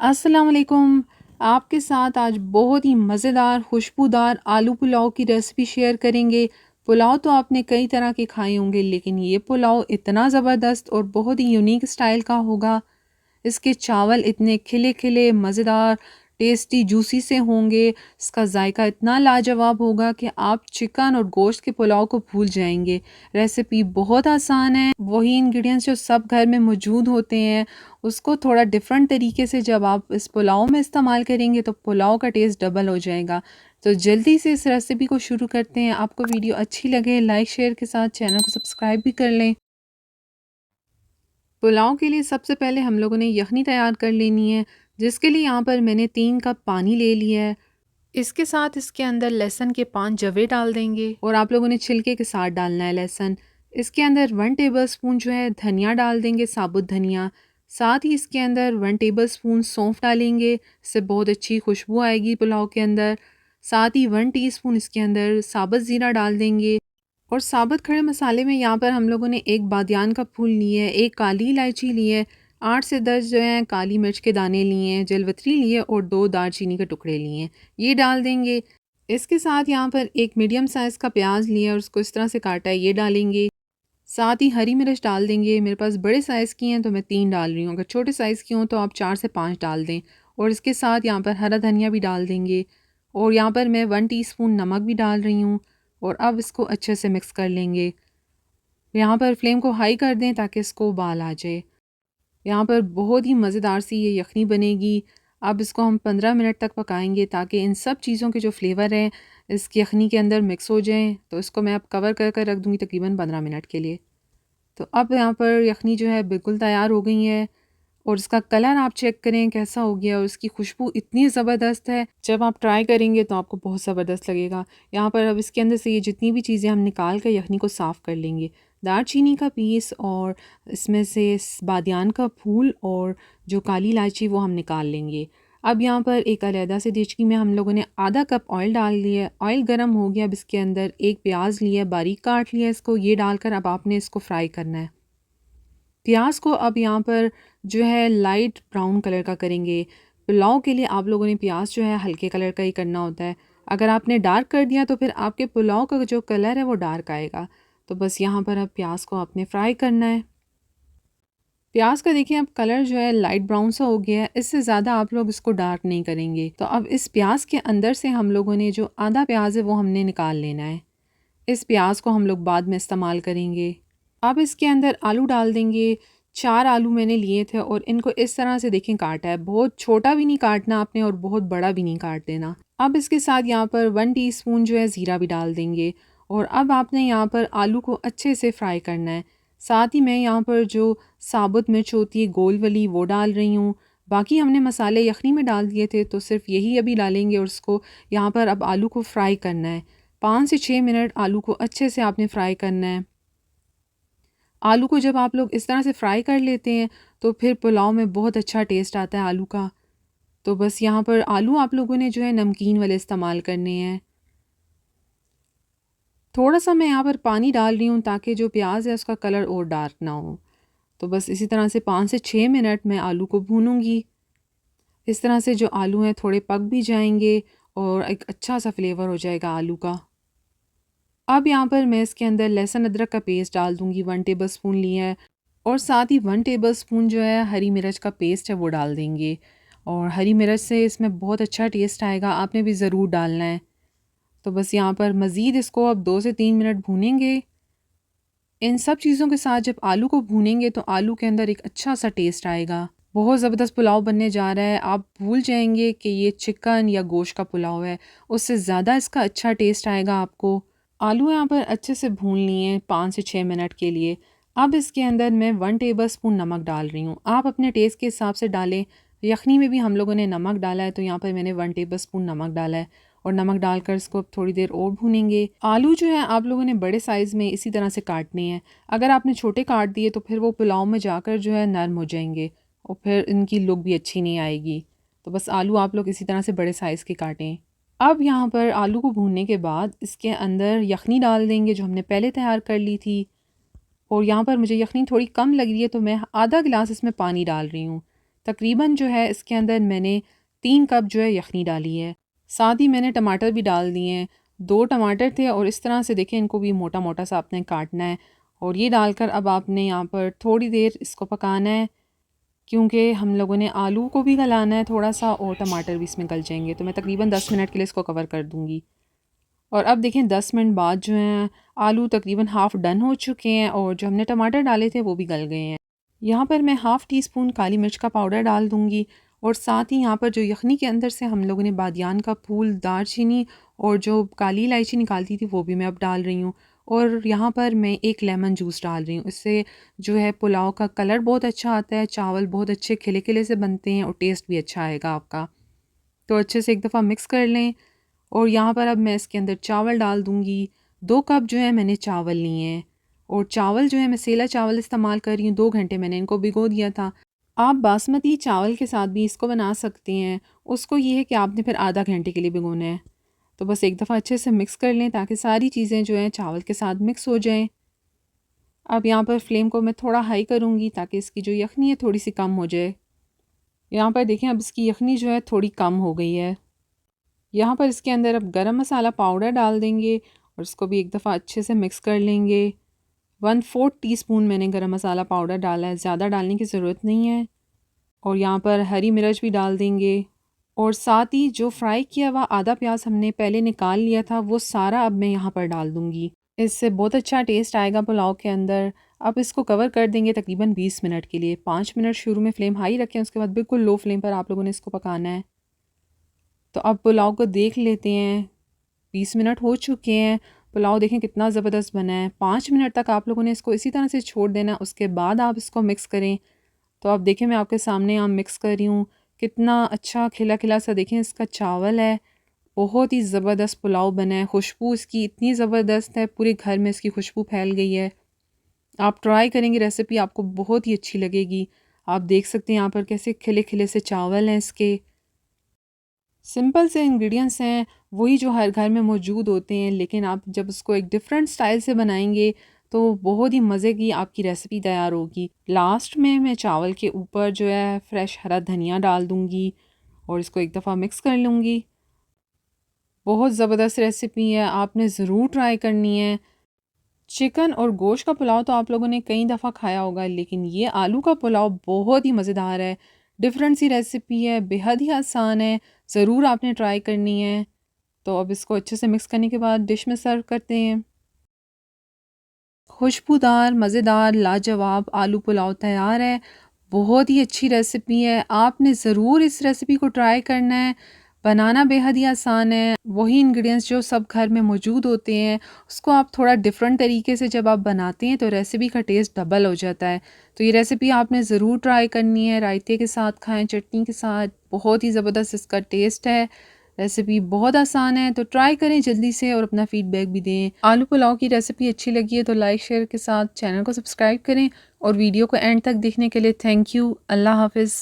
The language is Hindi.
अस्सलाम वालेकुम। आपके साथ आज बहुत ही मज़ेदार खुशबूदार आलू पुलाव की रेसिपी शेयर करेंगे। पुलाव तो आपने कई तरह के खाए होंगे, लेकिन ये पुलाव इतना ज़बरदस्त और बहुत ही यूनिक स्टाइल का होगा। इसके चावल इतने खिले-खिले, मज़ेदार, टेस्टी, जूसी से होंगे। इसका जायका इतना लाजवाब होगा कि आप चिकन और गोश्त के पुलाव को भूल जाएँगे। रेसिपी बहुत आसान है। वही इंग्रीडिएंट्स जो सब घर में मौजूद होते हैं, उसको थोड़ा डिफरेंट तरीके से जब आप इस पुलाव में इस्तेमाल करेंगे तो पुलाव का टेस्ट डबल हो जाएगा। तो जल्दी से इस रेसिपी को शुरू करते हैं। आपको वीडियो अच्छी लगे लाइक शेयर के साथ चैनल को सब्सक्राइब भी कर लें। पुलाव के लिए सबसे पहले हम लोगों ने यखनी तैयार कर लेनी है, जिसके लिए यहाँ पर मैंने 3 कप पानी ले लिया है। इसके साथ इसके अंदर लहसुन के 5 जवे डाल देंगे और आप लोगों ने छिलके के साथ डालना है लहसुन। इसके अंदर 1 टेबलस्पून जो है धनिया डाल देंगे, साबुत धनिया। साथ ही इसके अंदर 1 टेबलस्पून सौंफ डालेंगे, इससे बहुत अच्छी खुशबू आएगी पुलाव के अंदर। साथ ही 1 टीस्पून इसके अंदर साबुत ज़ीरा डाल देंगे। और साबुत खड़े मसाले में यहाँ पर हम लोगों ने 1 बादियान का फूल लिए है, 1 काली इलायची ली है, 8 से 10 जो हैं काली मिर्च के दाने लिए हैं, जलवतरी लिए और 2 दालचीनी के टुकड़े लिए हैं, ये डाल देंगे। इसके साथ यहाँ पर एक मीडियम साइज़ का प्याज लिया है और उसको इस तरह से काटा है, ये डालेंगे। साथ ही हरी मिर्च डाल देंगे। मेरे पास बड़े साइज़ की हैं तो मैं 3 डाल रही हूँ, अगर छोटे साइज़ की हों तो आप 4 से 5 डाल दें। और इसके साथ यहाँ पर हरा धनिया भी डाल देंगे और यहाँ पर मैं 1 टीस्पून नमक भी डाल रही हूँ। और अब इसको अच्छे से मिक्स कर लेंगे। यहाँ पर फ्लेम को हाई कर दें ताकि इसको उबाल आ जाए। यहाँ पर बहुत ही मज़ेदार सी ये यखनी बनेगी। अब इसको हम 15 मिनट तक पकाएंगे ताकि इन सब चीज़ों के जो फ्लेवर हैं इस यखनी के अंदर मिक्स हो जाएं। तो इसको मैं अब कवर कर कर रख दूँगी तकरीबन 15 मिनट के लिए। तो अब यहाँ पर यखनी जो है बिल्कुल तैयार हो गई है और इसका कलर आप चेक करें कैसा हो गया और इसकी खुशबू इतनी ज़बरदस्त है, जब आप ट्राई करेंगे तो आपको बहुत ज़बरदस्त लगेगा। यहाँ पर अब इसके अंदर से ये जितनी भी चीज़ें हम निकाल कर यखनी को साफ़ कर लेंगे। दालचीनी का पीस और इसमें से बादियान का फूल और जो काली इलायची वो हम निकाल लेंगे। अब यहाँ पर एक अलहदा से देचकी में हम लोगों ने आधा कप ऑयल डाल लिया है। ऑयल गर्म हो गया, अब इसके अंदर एक प्याज लिया, बारीक काट लिया इसको, ये डालकर अब आपने इसको फ्राई करना है। प्याज को अब यहाँ पर जो है लाइट ब्राउन कलर का करेंगे। पुलाव के लिए आप लोगों ने प्याज जो है हल्के कलर का ही करना होता है। अगर आपने डार्क कर दिया तो फिर आपके पुलाव का जो कलर है वो डार्क आएगा। तो बस यहाँ पर अब प्याज को आपने फ्राई करना है। प्याज का देखिए अब कलर जो है लाइट ब्राउन सा हो गया है, इससे ज़्यादा आप लोग इसको डार्क नहीं करेंगे। तो अब इस प्याज के अंदर से हम लोगों ने जो आधा प्याज है वो हमने निकाल लेना है। इस प्याज को हम लोग बाद में इस्तेमाल करेंगे। अब इसके अंदर आलू डाल देंगे। 4 आलू मैंने लिए थे और इनको इस तरह से देखें काटा है। बहुत छोटा भी नहीं काटना आपने और बहुत बड़ा भी नहीं काट देना। अब इसके साथ यहाँ पर 1 टीस्पून जो है ज़ीरा भी डाल देंगे और अब आपने यहाँ पर आलू को अच्छे से फ्राई करना है। साथ ही मैं यहाँ पर जो साबुत मिर्च होती है गोल वाली वो डाल रही हूँ। बाकी हमने मसाले यखनी में डाल दिए थे तो सिर्फ यही अभी डालेंगे और उसको यहाँ पर अब आलू को फ्राई करना है। 5 से 6 मिनट आलू को अच्छे से आपने फ्राई करना है। आलू को जब आप लोग इस तरह से फ्राई कर लेते हैं तो फिर पुलाव में बहुत अच्छा टेस्ट आता है आलू का। तो बस यहाँ पर आलू आप लोगों ने जो है नमकीन वाले इस्तेमाल करने हैं। थोड़ा सा मैं यहाँ पर पानी डाल रही हूँ ताकि जो प्याज है उसका कलर और डार्क ना हो। तो बस इसी तरह से 5 से 6 मिनट मैं आलू को भूनूंगी। इस तरह से जो आलू हैं थोड़े पक भी जाएंगे और एक अच्छा सा फ्लेवर हो जाएगा आलू का। अब यहाँ पर मैं इसके अंदर लहसुन अदरक का पेस्ट डाल दूँगी, 1 टेबलस्पून लिया है। और साथ ही 1 टेबलस्पून जो है हरी मिर्च का पेस्ट है वो डाल देंगे और हरी मिर्च से इसमें बहुत अच्छा टेस्ट आएगा, आपने भी ज़रूर डालना है। तो बस यहाँ पर मज़ीद इसको अब 2 से 3 मिनट भूनेंगे। इन सब चीज़ों के साथ जब आलू को भूनेंगे तो आलू के अंदर एक अच्छा सा टेस्ट आएगा। बहुत ज़बरदस्त पुलाव बनने जा रहा है। आप भूल जाएंगे कि ये चिकन या गोश्त का पुलाव है, उससे ज़्यादा इसका अच्छा टेस्ट आएगा आपको। आलू यहाँ पर अच्छे से भून लिए हैं 5 से 6 मिनट के लिए। अब इसके अंदर मैं 1 टेबलस्पून नमक डाल रही हूँ, आप अपने टेस्ट के हिसाब से डालें। यखनी में भी हम लोगों ने नमक डाला है तो यहाँ पर मैंने 1 टेबलस्पून नमक डाला है और नमक डालकर इसको अब थोड़ी देर और भूनेंगे। आलू जो है आप लोगों ने बड़े साइज़ में इसी तरह से काटने हैं। अगर आपने छोटे काट दिए तो फिर वो पुलाव में जाकर जो है नरम हो जाएंगे और फिर इनकी लुक भी अच्छी नहीं आएगी। तो बस आलू आप लोग इसी तरह से बड़े साइज़ के काटें। अब यहाँ पर आलू को भूनने के बाद इसके अंदर यखनी डाल देंगे जो हमने पहले तैयार कर ली थी। और यहाँ पर मुझे यखनी थोड़ी कम लग रही है तो मैं आधा गिलास इसमें पानी डाल रही हूँ। तकरीबन जो है इसके अंदर मैंने 3 कप जो है यखनी डाली है। साथ ही मैंने टमाटर भी डाल दिए हैं। 2 टमाटर थे और इस तरह से देखें इनको भी मोटा मोटा सा आपने काटना है। और ये डालकर अब आपने यहाँ पर थोड़ी देर इसको पकाना है, क्योंकि हम लोगों ने आलू को भी गलाना है थोड़ा सा और टमाटर भी इसमें गल जाएंगे। तो मैं तकरीबन 10 मिनट के लिए इसको कवर कर दूँगी। और अब देखें 10 मिनट बाद जो हैं आलू तकरीबन हाफ़ डन हो चुके हैं और जो हमने टमाटर डाले थे वो भी गल गए हैं। यहाँ पर मैं हाफ़ टी स्पून काली मिर्च का पाउडर डाल दूँगी और साथ ही यहाँ पर जो यखनी के अंदर से हम लोगों ने बादियान का फूल, दालचीनी और जो काली इलायची निकालती थी वो भी मैं अब डाल रही हूँ। और यहाँ पर मैं एक लेमन जूस डाल रही हूँ। इससे जो है पुलाव का कलर बहुत अच्छा आता है, चावल बहुत अच्छे खिले खिले से बनते हैं और टेस्ट भी अच्छा आएगा आपका। तो अच्छे से एक दफ़ा मिक्स कर लें। और यहाँ पर अब मैं इसके अंदर चावल डाल दूँगी। 2 कप जो है मैंने चावल लिए हैं और चावल जो है मैं सेला चावल इस्तेमाल कर रही हूँ। 2 घंटे मैंने इनको भिगो दिया था। आप बासमती चावल के साथ भी इसको बना सकते हैं। उसको ये है कि आपने फिर आधा घंटे के लिए भिगोना है। तो बस एक दफ़ा अच्छे से मिक्स कर लें ताकि सारी चीज़ें जो हैं चावल के साथ मिक्स हो जाएँ। अब यहाँ पर फ्लेम को मैं थोड़ा हाई करूँगी ताकि इसकी जो यखनी है थोड़ी सी कम हो जाए। यहाँ पर देखें अब इसकी यखनी जो है थोड़ी कम हो गई है। यहाँ पर इसके अंदर अब गरम मसाला पाउडर डाल देंगे और इसको भी एक दफ़ा अच्छे से मिक्स कर लेंगे। 1/4 टीस्पून मैंने गरम मसाला पाउडर डाला है, ज़्यादा डालने की ज़रूरत नहीं है। और यहाँ पर हरी मिर्च भी डाल देंगे और साथ ही जो फ्राई किया हुआ आधा प्याज हमने पहले निकाल लिया था वो सारा अब मैं यहाँ पर डाल दूँगी। इससे बहुत अच्छा टेस्ट आएगा पुलाव के अंदर। अब इसको कवर कर देंगे तकरीबन 20 मिनट के लिए। 5 मिनट शुरू में फ्लेम हाई रखें, उसके बाद बिल्कुल लो फ्लेम पर आप लोगों ने इसको पकाना है। तो अब पुलाव को देख लेते हैं। 20 मिनट हो चुके हैं। पुलाव देखें कितना ज़बरदस्त बना है। 5 मिनट तक आप लोगों ने इसको इसी तरह से छोड़ देना, उसके बाद आप इसको मिक्स करें। तो अब देखें मैं आपके सामने यहाँ मिक्स कर रही हूँ। कितना अच्छा खिला खिला सा देखें इसका चावल है। बहुत ही ज़बरदस्त पुलाव बना है। खुशबू इसकी इतनी ज़बरदस्त है, पूरे घर में इसकी खुशबू फैल गई है। आप ट्राई करेंगे रेसिपी, आपको बहुत ही अच्छी लगेगी। आप देख सकते हैं यहाँ पर कैसे खिले खिले से चावल हैं इसके। सिंपल से इंग्रेडिएंट्स हैं, वही जो हर घर में मौजूद होते हैं, लेकिन आप जब उसको एक डिफरेंट स्टाइल से बनाएंगे तो बहुत ही मज़े की आपकी रेसिपी तैयार होगी। लास्ट में मैं चावल के ऊपर जो है फ्रेश हरा धनिया डाल दूँगी और इसको एक दफ़ा मिक्स कर लूँगी। बहुत ज़बरदस्त रेसिपी है, आपने ज़रूर ट्राई करनी है। चिकन और गोश्त का पुलाव तो आप लोगों ने कई दफ़ा खाया होगा, लेकिन ये आलू का पुलाव बहुत ही मज़ेदार है। डिफरेंट सी रेसिपी है, बेहद ही आसान है, ज़रूर आपने ट्राई करनी है। तो अब इसको अच्छे से मिक्स करने के बाद डिश में सर्व करते हैं। खुशबूदार, मज़ेदार, लाजवाब आलू पुलाव तैयार है। बहुत ही अच्छी रेसिपी है, आपने ज़रूर इस रेसिपी को ट्राई करना है। बनाना बेहद ही आसान है। वही इंग्रेडिएंट्स जो सब घर में मौजूद होते हैं, उसको आप थोड़ा डिफरेंट तरीके से जब आप बनाते हैं तो रेसिपी का टेस्ट डबल हो जाता है। तो ये रेसिपी आपने ज़रूर ट्राई करनी है। रायते के साथ खाएं, चटनी के साथ, बहुत ही ज़बरदस्त इसका टेस्ट है। रेसिपी बहुत आसान है, तो ट्राई करें जल्दी से और अपना फीडबैक भी दें। आलू पुलाव की रेसिपी अच्छी लगी है तो लाइक शेयर के साथ चैनल को सब्सक्राइब करें और वीडियो को एंड तक देखने के लिए थैंक यू। अल्लाह हाफ़िज़।